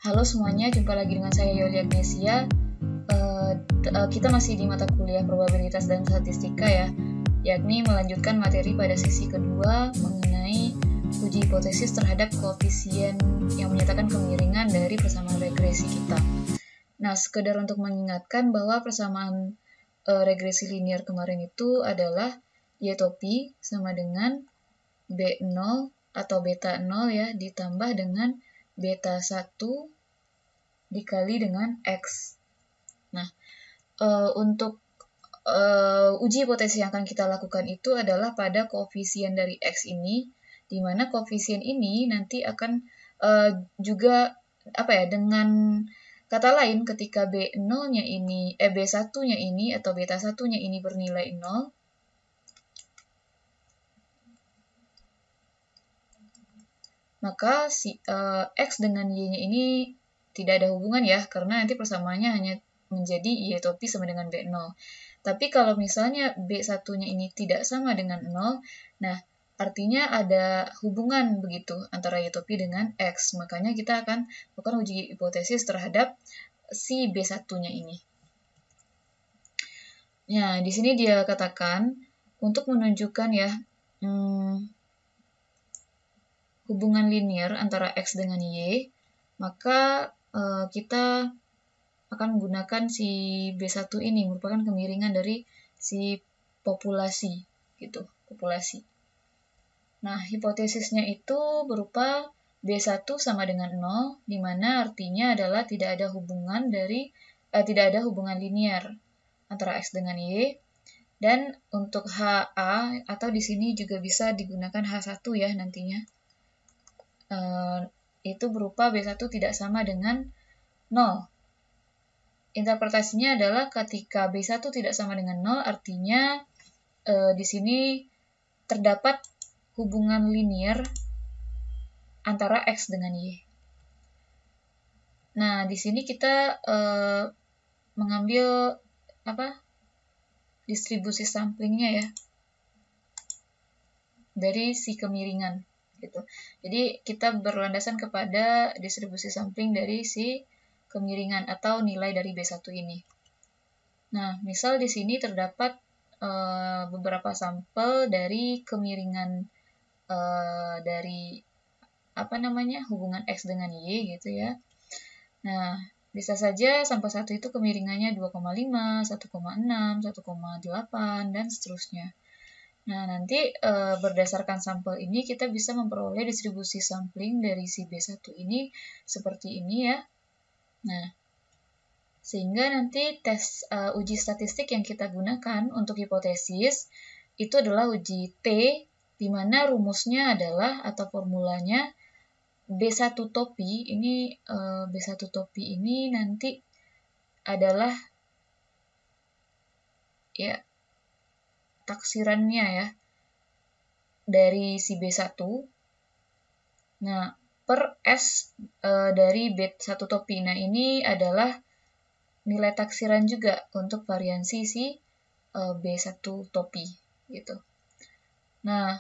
Halo semuanya, jumpa lagi dengan saya Yoli Agnesia. Kita masih di mata kuliah probabilitas dan statistika ya, yakni melanjutkan materi pada sesi kedua mengenai uji hipotesis terhadap koefisien yang menyatakan kemiringan dari persamaan regresi kita. Nah, sekedar untuk mengingatkan bahwa persamaan regresi linear kemarin itu adalah Y topi Pi sama dengan B0 atau beta 0 ya, ditambah dengan beta 1 dikali dengan X. Nah, untuk uji hipotesis yang akan kita lakukan itu adalah pada koefisien dari X ini, di mana koefisien ini nanti akan juga dengan kata lain ketika B0-nya ini B1-nya ini atau beta 1-nya ini bernilai 0, maka si X dengan Y-nya ini tidak ada hubungan ya, karena nanti persamaannya hanya menjadi Y topi sama dengan B0. Tapi kalau misalnya B1-nya ini tidak sama dengan 0, nah artinya ada hubungan begitu antara Y topi dengan X. Makanya kita akan melakukan uji hipotesis terhadap si B1-nya ini. Nah, di sini dia katakan untuk menunjukkan ya hubungan linear antara X dengan Y, maka kita akan menggunakan si B1 ini, merupakan kemiringan dari si populasi, gitu, populasi. Nah, hipotesisnya itu berupa B1 sama dengan 0, di mana artinya adalah tidak ada hubungan linear antara X dengan Y. Dan untuk HA, atau di sini juga bisa digunakan H1 ya nantinya, itu berupa B1 tidak sama dengan 0. Interpretasinya adalah ketika B1 tidak sama dengan 0, artinya di sini terdapat hubungan linear antara X dengan Y. Nah, di sini kita mengambil distribusi samplingnya ya, dari si kemiringan gitu. Jadi kita berlandasan kepada distribusi sampling dari si kemiringan atau nilai dari B1 ini. Nah, misal di sini terdapat beberapa sampel dari kemiringan dari hubungan X dengan Y gitu ya. Nah, bisa saja sampel 1 itu kemiringannya 2,5, 1,6, 1,8, dan seterusnya. Nah, nanti berdasarkan sampel ini kita bisa memperoleh distribusi sampling dari si B1 ini seperti ini ya. Nah, sehingga nanti tes uji statistik yang kita gunakan untuk hipotesis itu adalah uji T, di mana rumusnya adalah atau formulanya B1 topi. Ini B1 topi ini nanti adalah ya taksirannya ya dari si B1. Nah, per S dari B1 topi. Nah, ini adalah nilai taksiran juga untuk variansi si B1 topi gitu. Nah,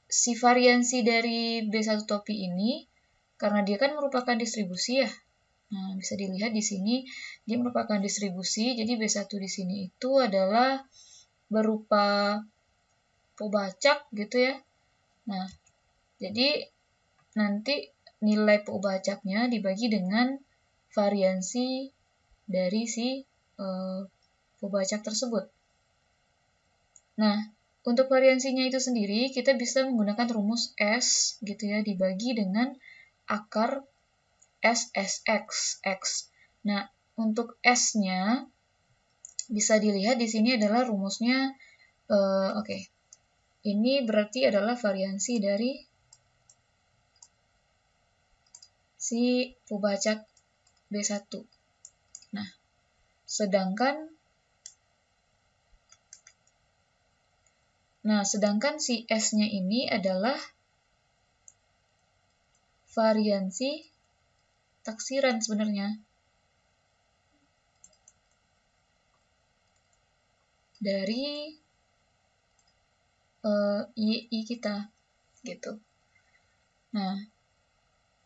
si variansi dari B1 topi ini karena dia kan merupakan distribusi ya. Nah, bisa dilihat di sini dia merupakan distribusi. Jadi B1 di sini itu adalah berupa Pobacak gitu ya. Nah, jadi nanti nilai Pobacaknya dibagi dengan variansi dari si Pobacak tersebut. Nah, untuk variansinya itu sendiri kita bisa menggunakan rumus S gitu ya, dibagi dengan akar SSX X. Nah, untuk S-nya bisa dilihat di sini adalah rumusnya ini berarti adalah variansi dari si Pobacak B1. Nah, sedangkan si S-nya ini adalah variansi taksiran sebenarnya dari YI kita gitu. Nah,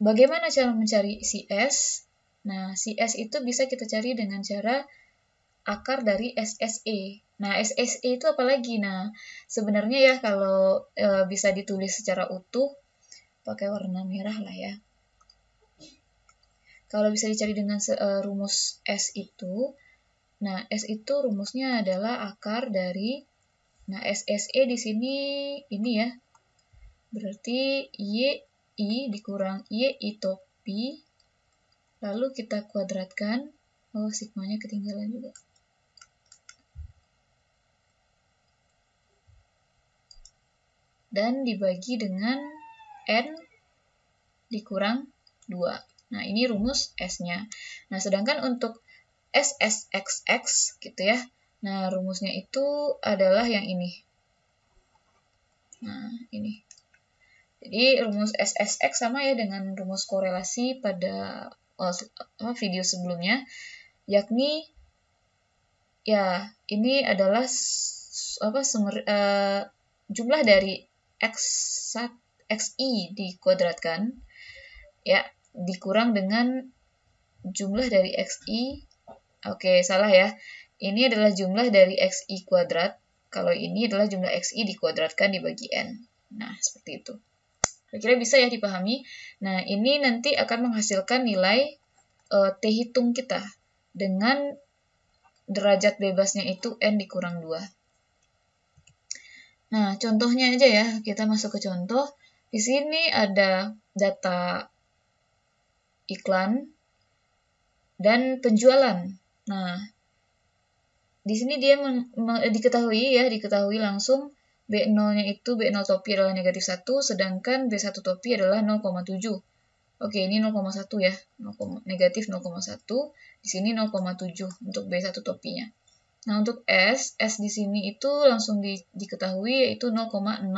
bagaimana cara mencari CS? Nah, CS itu bisa kita cari dengan cara akar dari SSE. Nah, SSE itu apa lagi? Nah, sebenarnya ya kalau bisa ditulis secara utuh, pakai warna merah lah ya. Kalau bisa dicari dengan rumus S itu, nah S itu rumusnya adalah akar dari, nah SSE di sini ini ya, berarti YI dikurang YI topi, lalu kita kuadratkan, oh sigmanya ketinggalan juga. Dan dibagi dengan N dikurang 2. Nah, ini rumus S-nya. Nah, sedangkan untuk SSXX gitu ya. Nah, rumusnya itu adalah yang ini. Nah, ini. Jadi, rumus SSX sama ya dengan rumus korelasi pada video sebelumnya, yakni ya, ini adalah jumlah dari XI dikuadratkan ya dikurang dengan jumlah dari XI. Oke, salah ya. Ini adalah jumlah dari XI kuadrat. Kalau ini adalah jumlah XI dikuadratkan dibagi N. Nah, seperti itu. Kira-kira bisa ya dipahami. Nah, ini nanti akan menghasilkan nilai T hitung kita dengan derajat bebasnya itu N dikurang 2. Nah, contohnya aja ya, kita masuk ke contoh. Di sini ada data iklan dan penjualan. Nah, di sini dia diketahui langsung B0-nya itu B0 topi adalah negatif 1, sedangkan B1 topi adalah 0,7. Oke, ini 0,1 ya, negatif 0,1, di sini 0,7 untuk B1 topinya. Nah, untuk S di sini itu langsung diketahui yaitu 0,6055.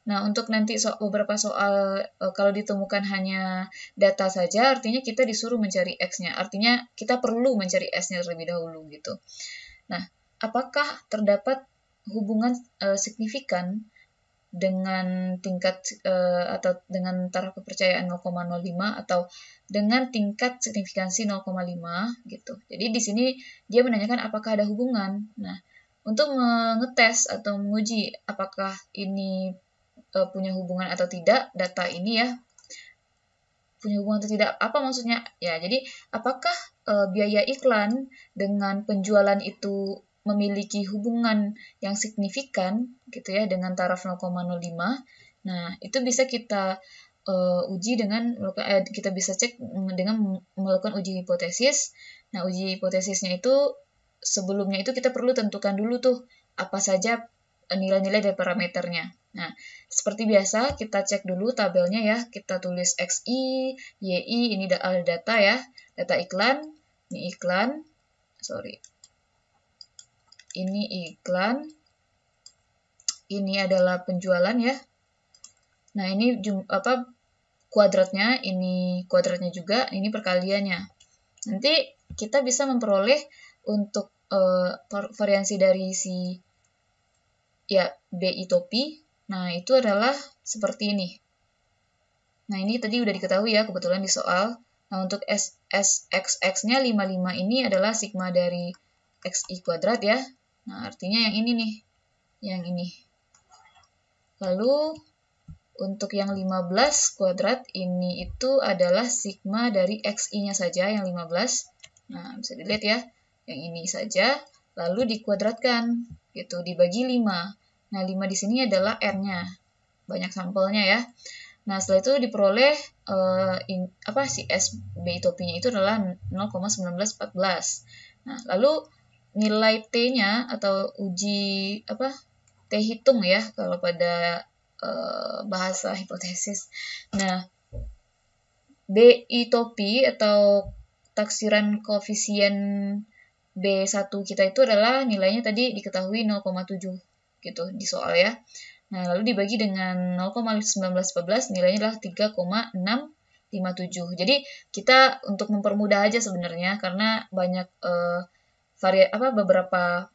Nah, untuk nanti beberapa soal kalau ditemukan hanya data saja, artinya kita disuruh mencari X-nya. Artinya kita perlu mencari S-nya terlebih dahulu gitu. Nah, apakah terdapat hubungan signifikan dengan tingkat atau dengan taraf kepercayaan 0,05 atau dengan tingkat signifikansi 0,5 gitu. Jadi di sini dia menanyakan apakah ada hubungan. Nah, untuk mengetes atau menguji apakah ini punya hubungan atau tidak, data ini ya punya hubungan atau tidak. Apa maksudnya? Ya, jadi apakah biaya iklan dengan penjualan itu memiliki hubungan yang signifikan gitu ya dengan taraf 0,05. Nah, itu bisa kita uji dengan kita bisa cek dengan melakukan uji hipotesis. Nah, uji hipotesisnya itu sebelumnya itu kita perlu tentukan dulu tuh apa saja nilai-nilai dari parameternya. Nah, seperti biasa kita cek dulu tabelnya ya. Kita tulis XI, YI, ini ada data ya. Data iklan, ini iklan. Sorry. Ini iklan, ini adalah penjualan ya. Nah, ini kuadratnya, ini kuadratnya juga, ini perkaliannya. Nanti kita bisa memperoleh untuk variansi dari si ya BI topi. Nah, itu adalah seperti ini. Nah, ini tadi udah diketahui ya kebetulan di soal. Nah, untuk SXX-nya 55 ini adalah sigma dari XI kuadrat ya. Nah, artinya yang ini nih, yang ini. Lalu, untuk yang 15 kuadrat, ini itu adalah sigma dari XI-nya saja, yang 15. Nah, bisa dilihat ya, yang ini saja, lalu dikuadratkan, gitu, dibagi 5. Nah, 5 di sini adalah R-nya, banyak sampelnya ya. Nah, setelah itu diperoleh si SBI topinya itu adalah 0,1914. Nah, lalu nilai T-nya atau uji T hitung ya kalau pada bahasa hipotesis. Nah, BI topi atau taksiran koefisien B1 kita itu adalah nilainya tadi diketahui 0,7 gitu di soal ya. Nah, lalu dibagi dengan 0,1914 nilainya adalah 3,657. Jadi, kita untuk mempermudah aja sebenarnya karena banyak beberapa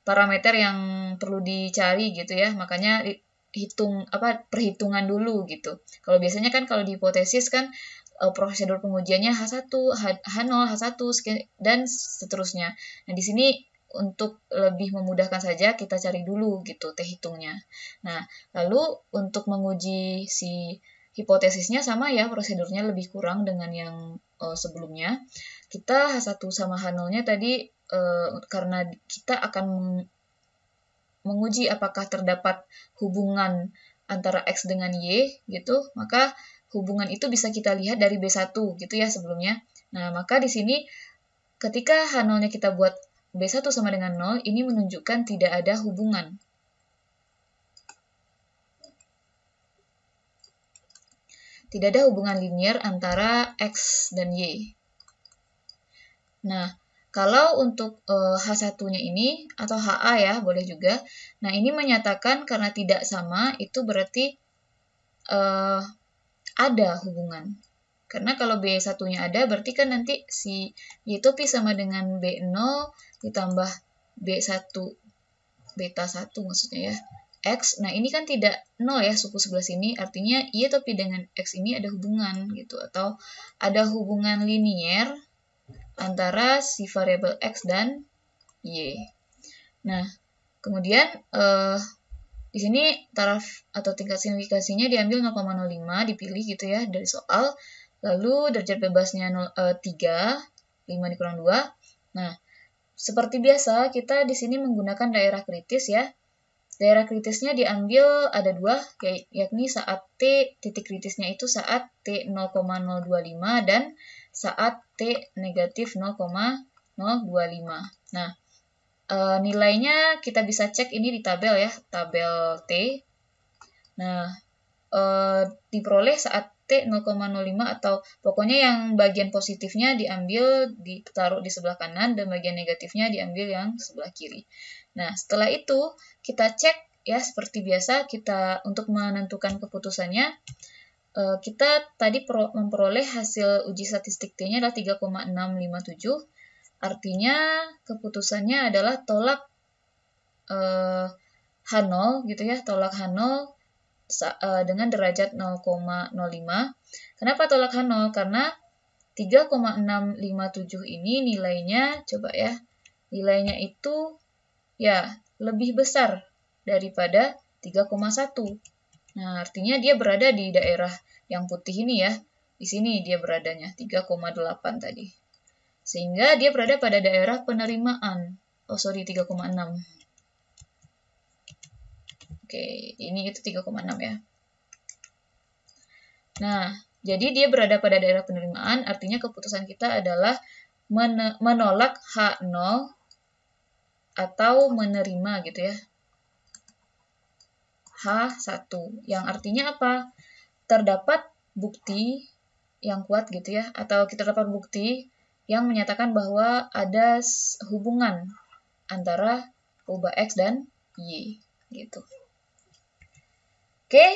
parameter yang perlu dicari gitu ya. Makanya perhitungan dulu gitu. Kalau biasanya kan kalau di hipotesis kan prosedur pengujiannya H1, H0, H1 dan seterusnya. Nah, di sini untuk lebih memudahkan saja kita cari dulu gitu T hitungnya. Nah, lalu untuk menguji si hipotesisnya sama ya prosedurnya lebih kurang dengan yang sebelumnya. Kita H1 sama H0-nya tadi karena kita akan menguji apakah terdapat hubungan antara X dengan Y gitu, maka hubungan itu bisa kita lihat dari B1 gitu ya sebelumnya. Nah, maka di sini ketika H0-nya kita buat B1 sama dengan 0, ini menunjukkan tidak ada hubungan. Tidak ada hubungan linier antara X dan Y. Nah, kalau untuk H1-nya ini, atau HA ya, boleh juga. Nah, ini menyatakan karena tidak sama, itu berarti ada hubungan. Karena kalau B1-nya ada, berarti kan nanti si Y itu Pi sama dengan B0 ditambah B1, beta 1 maksudnya ya, X. Nah, ini kan tidak 0 ya, suku sebelah sini. Artinya Y atau Pi dengan X ini ada hubungan gitu. Atau ada hubungan linier antara si variabel X dan Y. Nah, kemudian di sini taraf atau tingkat signifikansinya diambil 0,05, dipilih gitu ya dari soal. Lalu derajat bebasnya 3, 5 dikurang 2. Nah, seperti biasa kita di sini menggunakan daerah kritis ya. Daerah kritisnya diambil ada dua, yakni saat T titik kritisnya itu saat T 0,025 dan saat T negatif 0,025. Nah, nilainya kita bisa cek ini di tabel ya, tabel T. Nah, diperoleh saat T 0,05 atau pokoknya yang bagian positifnya diambil, ditaruh di sebelah kanan dan bagian negatifnya diambil yang sebelah kiri. Nah, setelah itu kita cek ya seperti biasa kita untuk menentukan keputusannya. Kita tadi memperoleh hasil uji statistik T-nya adalah 3,657. Artinya keputusannya adalah tolak H0 gitu ya, tolak H0 dengan derajat 0,05. Kenapa tolak H0? Karena 3,657 ini nilainya, coba ya, nilainya itu ya lebih besar daripada 3,1. Nah, artinya dia berada di daerah yang putih ini ya. Di sini dia beradanya, 3,8 tadi. Sehingga dia berada pada daerah penerimaan. 3,6. Oke, ini itu 3,6 ya. Nah, jadi dia berada pada daerah penerimaan, artinya keputusan kita adalah menolak H0 atau menerima gitu ya. H1, yang artinya apa? Terdapat bukti yang kuat gitu ya, atau kita dapat bukti yang menyatakan bahwa ada hubungan antara ubah X dan Y gitu. Oke,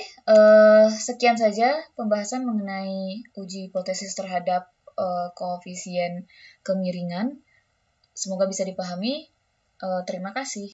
sekian saja pembahasan mengenai uji hipotesis terhadap koefisien kemiringan. Semoga bisa dipahami. Terima kasih.